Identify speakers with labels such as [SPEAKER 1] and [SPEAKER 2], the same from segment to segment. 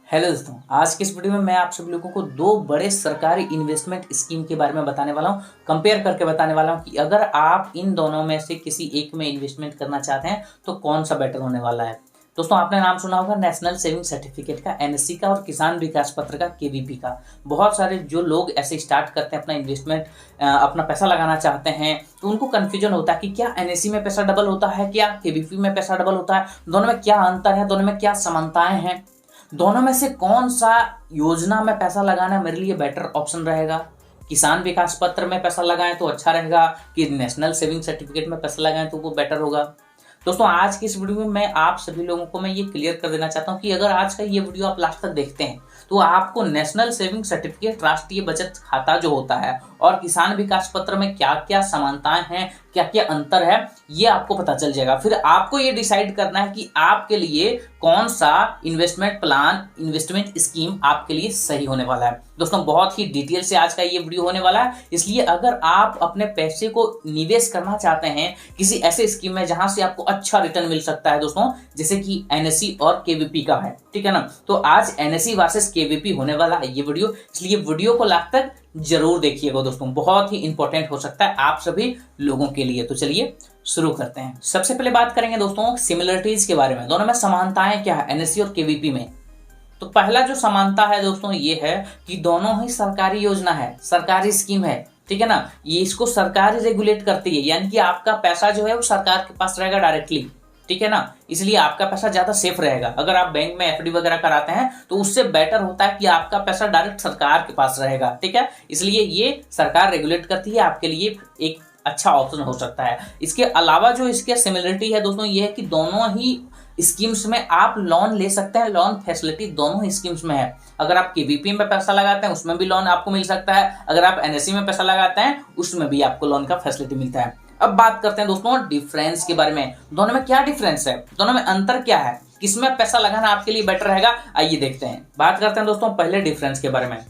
[SPEAKER 1] Hello दोस्तों, आज के इस वीडियो में मैं आप सभी लोगों को दो बड़े सरकारी इन्वेस्टमेंट स्कीम के बारे में बताने वाला हूं। कंपेयर करके बताने वाला हूं कि अगर आप इन दोनों में से किसी एक में इन्वेस्टमेंट करना चाहते हैं तो कौन सा बेटर होने वाला है। दोस्तों, आपने नाम सुना होगा नेशनल सेविंग सर्टिफिकेट का, एनएससी का, और किसान विकास पत्र का, केवीपी का। बहुत सारे जो लोग ऐसे स्टार्ट करते हैं अपना इन्वेस्टमेंट, अपना पैसा लगाना चाहते हैं, तो उनको कंफ्यूजन होता है कि क्या एनएससी में पैसा डबल होता है, क्या केवीपी में पैसा डबल होता है, दोनों में क्या अंतर है, दोनों में क्या समानताएं हैं, दोनों में से कौन सा योजना में पैसा लगाना मेरे लिए बेटर ऑप्शन रहेगा। किसान विकास पत्र में पैसा लगाएं तो अच्छा रहेगा कि नेशनल सेविंग सर्टिफिकेट में पैसा लगाएं तो वो बेटर होगा। दोस्तों, आज की इस वीडियो में मैं आप सभी लोगों को मैं ये क्लियर कर देना चाहता हूं कि अगर आज का ये वीडियो आप लास्ट तक देखते हैं तो आपको नेशनल सेविंग सर्टिफिकेट, राष्ट्रीय बचत खाता जो होता है, और किसान विकास पत्र में क्या क्या समानताएं हैं, क्या क्या अंतर है, ये आपको पता चल जाएगा। फिर आपको ये डिसाइड करना है कि आपके लिए कौन सा इन्वेस्टमेंट प्लान, इन्वेस्टमेंट स्कीम आपके लिए सही होने वाला है। दोस्तों, बहुत ही डिटेल से आज का ये वीडियो होने वाला है, इसलिए अगर आप अपने पैसे को निवेश करना चाहते हैं किसी ऐसे स्कीम में जहां से आपको अच्छा रिटर्न मिल सकता है दोस्तों, जैसे कि एनएससी और केवीपी का है, ठीक है ना, तो आज एनएससी वर्सेस केवीपी होने वाला है ये वीडियो, इसलिए वीडियो को लास्ट तक जरूर देखिएगा दोस्तों, बहुत ही इंपॉर्टेंट हो सकता है आप सभी लोगों के लिए। तो चलिए शुरू करते हैं। सबसे पहले बात करेंगे दोस्तों सिमिलरिटीज के बारे में, दोनों में समानताएं क्या है एनएससी और केवीपी में। तो पहला जो समानता है दोस्तों ये है कि दोनों ही सरकारी योजना है, सरकारी स्कीम है, ठीक है ना, ये इसको सरकार रेगुलेट करती है, यानी कि आपका पैसा जो है वो सरकार के पास रहेगा डायरेक्टली, ठीक है ना, इसलिए आपका पैसा ज्यादा सेफ रहेगा। अगर आप बैंक में एफडी वगैरह कराते हैं तो उससे बेटर होता है कि आपका पैसा डायरेक्ट सरकार के पास रहेगा, ठीक है, इसलिए ये सरकार रेगुलेट करती है, आपके लिए एक अच्छा ऑप्शन हो सकता है। इसके अलावा जो इसके सिमिलरिटी है दोस्तों ये है कि दोनों ही स्कीम्स में आप लोन ले सकते हैं, लोन फैसिलिटी दोनों ही स्कीम्स में है। अगर आप केवीपी में पैसा लगाते हैं उसमें भी लोन आपको मिल सकता है, अगर आप एनएससी में पैसा लगाते हैं उसमें भी आपको लोन का फैसिलिटी मिलता है। अब बात करते हैं दोस्तों डिफरेंस के बारे में, दोनों में क्या डिफरेंस है, दोनों में अंतर क्या है, किसमें पैसा लगाना आपके लिए बेटर रहेगा, आइए देखते हैं। बात करते हैं दोस्तों पहले डिफरेंस के बारे में।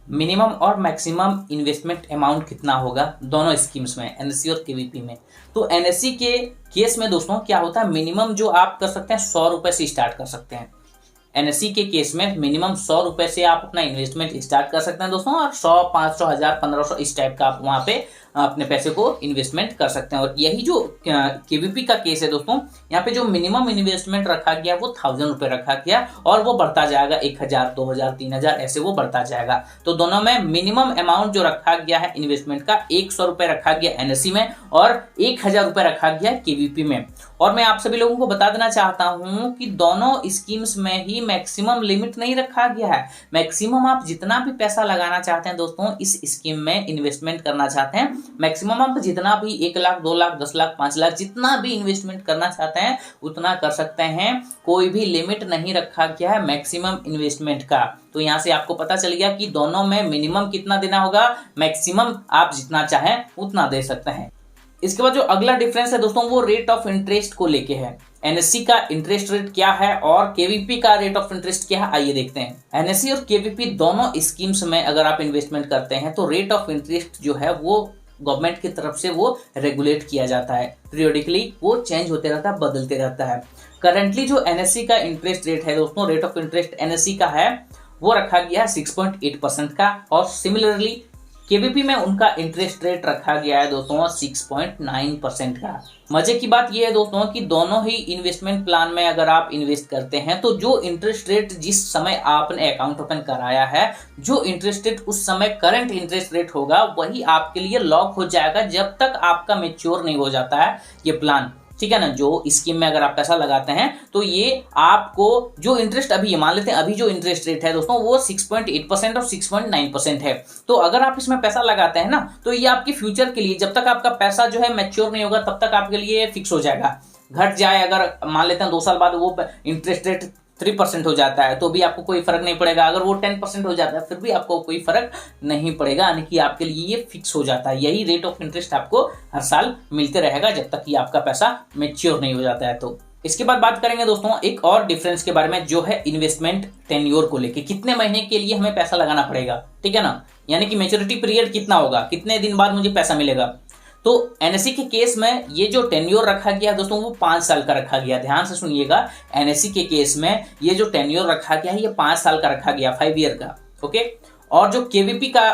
[SPEAKER 1] मिनिमम और मैक्सिमम इन्वेस्टमेंट अमाउंट कितना होगा दोनों स्कीम्स में, एनएससी और केवीपी में। तो एनएससी के केस में दोस्तों क्या होता है, मिनिमम जो आप कर सकते हैं 100 रुपए से स्टार्ट कर सकते हैं। एनएससी के केस में मिनिमम 100 रुपए से आप अपना इन्वेस्टमेंट स्टार्ट कर सकते हैं दोस्तों, और 100, 500, 1000, 1500 इस टाइप का आप वहां पे अपने पैसे को इन्वेस्टमेंट कर सकते हैं। और यही जो केवीपी का केस है दोस्तों, यहाँ पे जो मिनिमम इन्वेस्टमेंट रखा गया वो 1000 रुपए रखा गया, और वो बढ़ता जाएगा 1000, 2000, 3000 ऐसे वो बढ़ता जाएगा। तो दोनों में मिनिमम अमाउंट जो रखा गया है इन्वेस्टमेंट का 100 रुपए रखा गया एनएससी में, और 1000 रुपए रखा गया केवीपी में। और मैं आप सभी लोगों को बता देना चाहता हूं कि दोनों स्कीम्स में ही मैक्सिमम लिमिट नहीं रखा गया है। मैक्सिमम आप जितना भी पैसा लगाना चाहते हैं दोस्तों, इस स्कीम में इन्वेस्टमेंट करना चाहते हैं, मैक्सिमम आप जितना भी 1 लाख, 2 लाख, 10 लाख, 5 लाख जितना भी इन्वेस्टमेंट करना चाहते हैं उतना कर सकते हैं, कोई भी लिमिट नहीं रखा गया है मैक्सिमम इन्वेस्टमेंट का। तो यहां से आपको पता चल गया कि दोनों में मिनिमम कितना देना होगा, मैक्सिमम आप जितना चाहें उतना दे सकते हैं। इसके बाद जो अगला डिफरेंस है दोस्तों वो रेट ऑफ इंटरेस्ट को लेके है। एनएससी का इंटरेस्ट रेट क्या है और केवीपी का रेट ऑफ इंटरेस्ट क्या है, आइए देखते हैं। एनएससी और केवीपी दोनों स्कीम्स में अगर आप इन्वेस्टमेंट करते हैं तो रेट ऑफ इंटरेस्ट जो है वो गवर्नमेंट की तरफ से वो रेगुलेट किया जाता है, पीरियोडिकली वो चेंज होते रहता है, बदलते रहता है। करंटली जो एनएससी का इंटरेस्ट रेट है दोस्तों, रेट ऑफ इंटरेस्ट एनएससी का है वो रखा गया है 6.8% का, और सिमिलरली केवीपी में उनका इंटरेस्ट रेट रखा गया है दोस्तों 6.9% का। मजे की बात यह है दोस्तों कि दोनों ही इन्वेस्टमेंट प्लान में अगर आप इन्वेस्ट करते हैं तो जो इंटरेस्ट रेट जिस समय आपने अकाउंट ओपन कराया है, जो इंटरेस्ट रेट उस समय करंट इंटरेस्ट रेट होगा वही आपके लिए लॉक हो जाएगा जब तक आपका मैच्योर नहीं हो जाता है ये प्लान, ठीक है ना। जो स्कीम में अगर आप पैसा लगाते हैं तो ये आपको जो इंटरेस्ट अभी मान लेते हैं, अभी जो इंटरेस्ट रेट है दोस्तों वो 6.8% और 6.9% है। तो अगर आप इसमें पैसा लगाते हैं ना तो ये आपके फ्यूचर के लिए, जब तक आपका पैसा जो है मैच्योर नहीं होगा तब तक आपके लिए फिक्स हो जाएगा। घट जाए अगर मान लेते हैं 2 साल बाद वो इंटरेस्ट रेट 3% हो जाता है तो भी आपको कोई फर्क नहीं पड़ेगा, अगर वो 10% हो जाता है फिर भी आपको कोई फर्क नहीं पड़ेगा, यानी कि आपके लिए ये फिक्स हो जाता है। यही रेट ऑफ इंटरेस्ट आपको हर साल मिलते रहेगा जब तक कि आपका पैसा मैच्योर नहीं हो जाता है। तो इसके बाद बात करेंगे दोस्तों एक और डिफरेंस के बारे में जो है इन्वेस्टमेंट टेन्योर को लेके, कितने महीने के लिए हमें पैसा लगाना पड़ेगा, ठीक है ना, यानी कि मैच्योरिटी पीरियड कितना होगा, कितने दिन बाद मुझे पैसा मिलेगा। तो एनएससी के केस में ये जो टेन्योर रखा गया दोस्तों वो 5 साल का रखा गया। ध्यान से सुनिएगा, एनएससी के केस में ये जो टेन्योर रखा गया है ये 5 साल का रखा गया, 5 ईयर का। ओके, और जो केवीपी का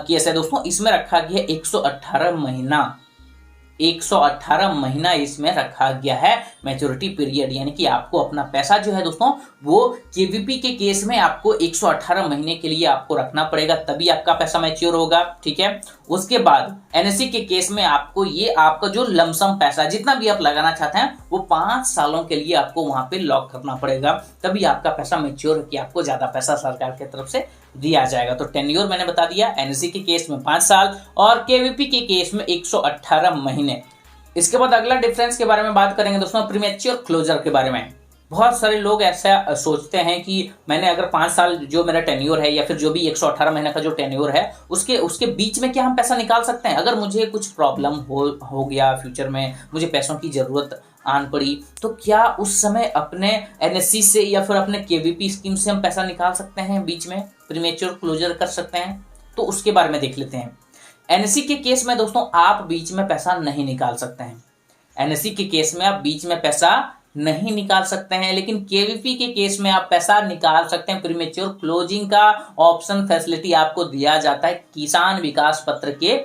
[SPEAKER 1] केस है दोस्तों इसमें रखा गया 118 महीना, 118 महीना इसमें रखा गया है मैच्योरिटी पीरियड। यानी कि आपको अपना पैसा जो है दोस्तों वो केवीपी के केस में आपको 118 महीने के लिए आपको रखना पड़ेगा, तभी आपका पैसा मैच्योर होगा। ठीक है, उसके बाद एनएससी के केस में आपको ये आपका जो लमसम पैसा जितना भी आप लगाना चाहते हैं वो 5 सालों के लिए आपको वहां पे लॉक करना पड़ेगा, तभी आपका पैसा मैच्योर है कि आपको ज्यादा पैसा सरकार की तरफ से दिया जाएगा। तो टेन्योर मैंने बता दिया, एनएससी के केस में 5 साल और केवीपी के केस में 118 महीने। इसके बाद अगला डिफरेंस के बारे में बात करेंगे दोस्तों, प्रीमेच्योर क्लोजर के बारे में। बहुत सारे लोग ऐसा सोचते हैं कि मैंने अगर 5 साल जो मेरा टेन्योर है या फिर जो भी 118 महीने का जो टेन्योर है उसके बीच में क्या हम पैसा निकाल सकते हैं? अगर मुझे कुछ प्रॉब्लम हो गया, फ्यूचर में मुझे पैसों की जरूरत आन पड़ी, तो क्या उस समय अपने एनएससी से या फिर अपने केवीपी स्कीम से हम पैसा निकाल सकते हैं, बीच में प्रीमेच्योर क्लोजर कर सकते हैं? तो उसके बारे में देख लेते हैं। एनएससी के केस में दोस्तों आप बीच में पैसा नहीं निकाल सकते हैं। एनएससी के केस में आप बीच में पैसा नहीं निकाल सकते हैं, लेकिन केवीपी के केस में आप पैसा निकाल सकते हैं। प्रीमेच्योर क्लोजिंग का ऑप्शन फैसिलिटी आपको दिया जाता है किसान विकास पत्र के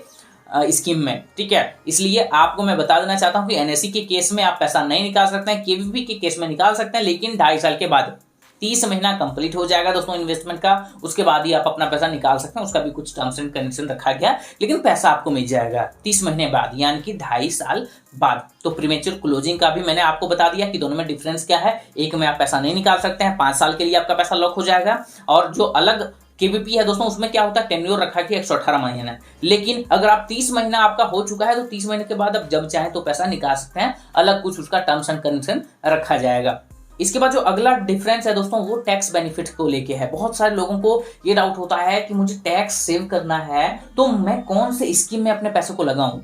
[SPEAKER 1] स्कीम में। ठीक है, इसलिए आपको मैं बता देना चाहता हूं कि एनएससी के केस में आप पैसा नहीं निकाल सकते हैं, केवीपी के केस में निकाल सकते हैं, लेकिन 2.5 साल के बाद 30 महीना कंप्लीट हो जाएगा दोस्तों इन्वेस्टमेंट का, उसके बाद ही आप अपना पैसा निकाल सकते हैं। उसका भी कुछ टर्म्स एंड कंडीशन रखा गया, लेकिन पैसा आपको मिल जाएगा 30 महीने बाद, यानी कि 2.5 साल बाद। तो प्रीमेच्योर क्लोजिंग का भी मैंने आपको बता दिया कि दोनों में डिफरेंस क्या है। एक में आप पैसा नहीं निकाल सकते हैं, 5 साल के लिए आपका पैसा लॉक हो जाएगा, और जो अलग केवीपी है दोस्तों उसमें क्या होता है, टेन्योर रखा कि 118 महीना। लेकिन अगर आप 30 महीना आपका हो चुका है तो 30 महीने के बाद आप जब चाहें तो पैसा निकाल सकते हैं, अलग कुछ उसका टर्म्स एंड कंडीशन रखा जाएगा। इसके बाद जो अगला डिफरेंस है दोस्तों वो टैक्स बेनिफिट को लेके है। बहुत सारे लोगों को ये डाउट होता है कि मुझे टैक्स सेव करना है तो मैं कौन से स्कीम में अपने पैसे को लगाऊं।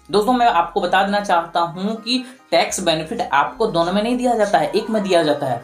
[SPEAKER 1] दोस्तों मैं आपको बता देना चाहता हूं कि टैक्स बेनिफिट आपको दोनों में नहीं दिया जाता है, एक में दिया जाता है।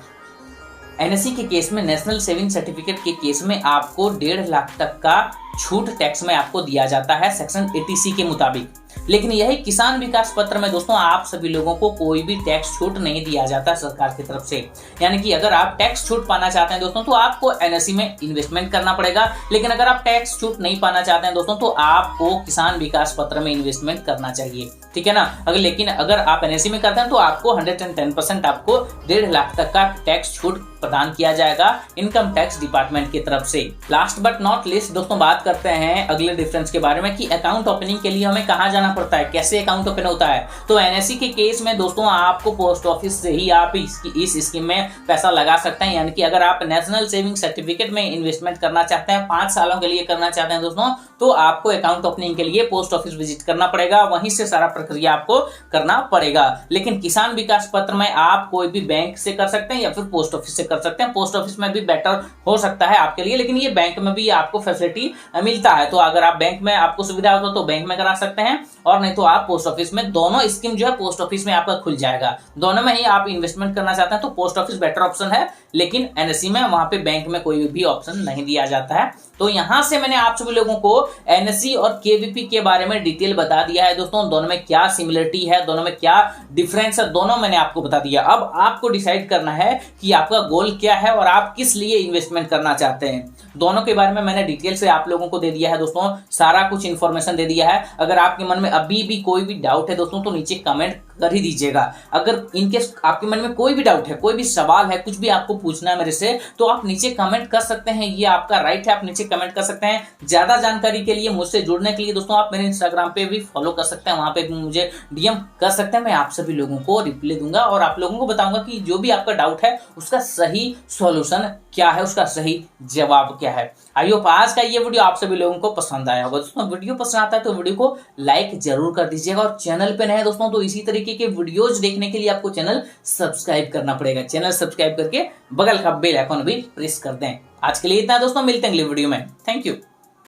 [SPEAKER 1] एनएससी के केस में, नेशनल सेविंग सर्टिफिकेट के केस में आपको 1.5 लाख तक का छूट टैक्स में आपको दिया जाता है सेक्शन 80C के मुताबिक। लेकिन यही किसान विकास पत्र में दोस्तों आप सभी लोगों को कोई भी टैक्स छूट नहीं दिया जाता सरकार की तरफ से। यानी कि अगर आप टैक्स छूट पाना चाहते हैं दोस्तों तो आपको एनएससी में इन्वेस्टमेंट करना पड़ेगा, लेकिन अगर आप टैक्स छूट नहीं पाना चाहते हैं दोस्तों तो आपको किसान विकास पत्र में इन्वेस्टमेंट करना चाहिए। ठीक है ना, लेकिन अगर आप एनएससी में करते हैं तो आपको 110% आपको 1.5 लाख तक का टैक्स छूट प्रदान किया जाएगा इनकम टैक्स डिपार्टमेंट की तरफ से। लास्ट बट नॉट लिस्ट दोस्तों बात करते हैं अगले डिफरेंस के बारे में कि अकाउंट ओपनिंग के लिए हमें कहां जाना पड़ता है, कैसे अकाउंट ओपन होता है। तो एनएससी के केस में दोस्तों आपको पोस्ट ऑफिस से ही आप इस स्कीम में पैसा लगा सकते हैं। यानी कि अगर आप नेशनल सेविंग सर्टिफिकेट में इन्वेस्टमेंट करना चाहते हैं, 5 सालों के लिए करना चाहते हैं दोस्तों, तो आपको अकाउंट ओपनिंग के लिए पोस्ट ऑफिस विजिट करना पड़ेगा, वहीं से सारा प्रक्रिया आपको करना पड़ेगा। लेकिन किसान विकास पत्र में आप कोई भी बैंक से कर सकते हैं या फिर पोस्ट ऑफिस से कर सकते हैं। पोस्ट ऑफिस में भी बेटर हो सकता है आपके लिए, लेकिन ये बैंक में भी आपको फैसिलिटी मिलता है। तो अगर आप बैंक में आपको सुविधा हो तो बैंक में करा सकते हैं, और नहीं तो आप पोस्ट ऑफिस में। दोनों स्कीम जो है पोस्ट ऑफिस में आपका खुल जाएगा। दोनों में ही आप इन्वेस्टमेंट करना चाहते हैं तो पोस्ट ऑफिस बेटर ऑप्शन है, लेकिन एनएससी में वहां पे बैंक में कोई भी ऑप्शन नहीं दिया जाता है। तो यहां से मैंने आप सभी लोगों को एनएससी और केवीपी के बारे में डिटेल बता दिया है दोस्तों। दोनों में क्या सिमिलरिटी है, दोनों में क्या डिफरेंस है, दोनों मैंने आपको बता दिया। अब आपको डिसाइड करना है कि आपका गोल क्या है और आप किस लिए इन्वेस्टमेंट करना चाहते हैं। दोनों के बारे में मैंने डिटेल से आप लोगों को दे दिया है दोस्तों, सारा कुछ इंफॉर्मेशन दे दिया है। अगर आपके मन में अभी भी कोई भी डाउट है दोस्तों तो नीचे कमेंट कर ही दीजिएगा। अगर इनकेस आपके मन में कोई भी डाउट है, कोई भी सवाल है, कुछ भी आपको पूछना है मेरे से, तो आप नीचे कमेंट कर सकते हैं। ये आपका राइट है, आप नीचे कमेंट कर सकते हैं। ज्यादा जानकारी के लिए, मुझसे जुड़ने के लिए दोस्तों आप मेरे इंस्टाग्राम पे भी फॉलो कर सकते हैं, वहां पे भी मुझे डीएम कर सकते हैं। मैं आप सभी लोगों को रिप्लाई दूंगा और आप लोगों को बताऊंगा कि जो भी आपका डाउट है उसका सही सॉल्यूशन क्या है, उसका सही जवाब क्या है। आई होप आज का ये वीडियो आप सभी लोगों को पसंद आया होगा दोस्तों। वीडियो पसंद आता है तो वीडियो को लाइक जरूर कर दीजिएगा, और चैनल पे नए दोस्तों तो इसी तरीके के वीडियोज देखने के लिए आपको चैनल सब्सक्राइब करना पड़ेगा। चैनल सब्सक्राइब करके बगल का बेल आइकन भी प्रेस कर दें। आज के लिए इतना दोस्तों, मिलते हैं अगले वीडियो में। Thank you.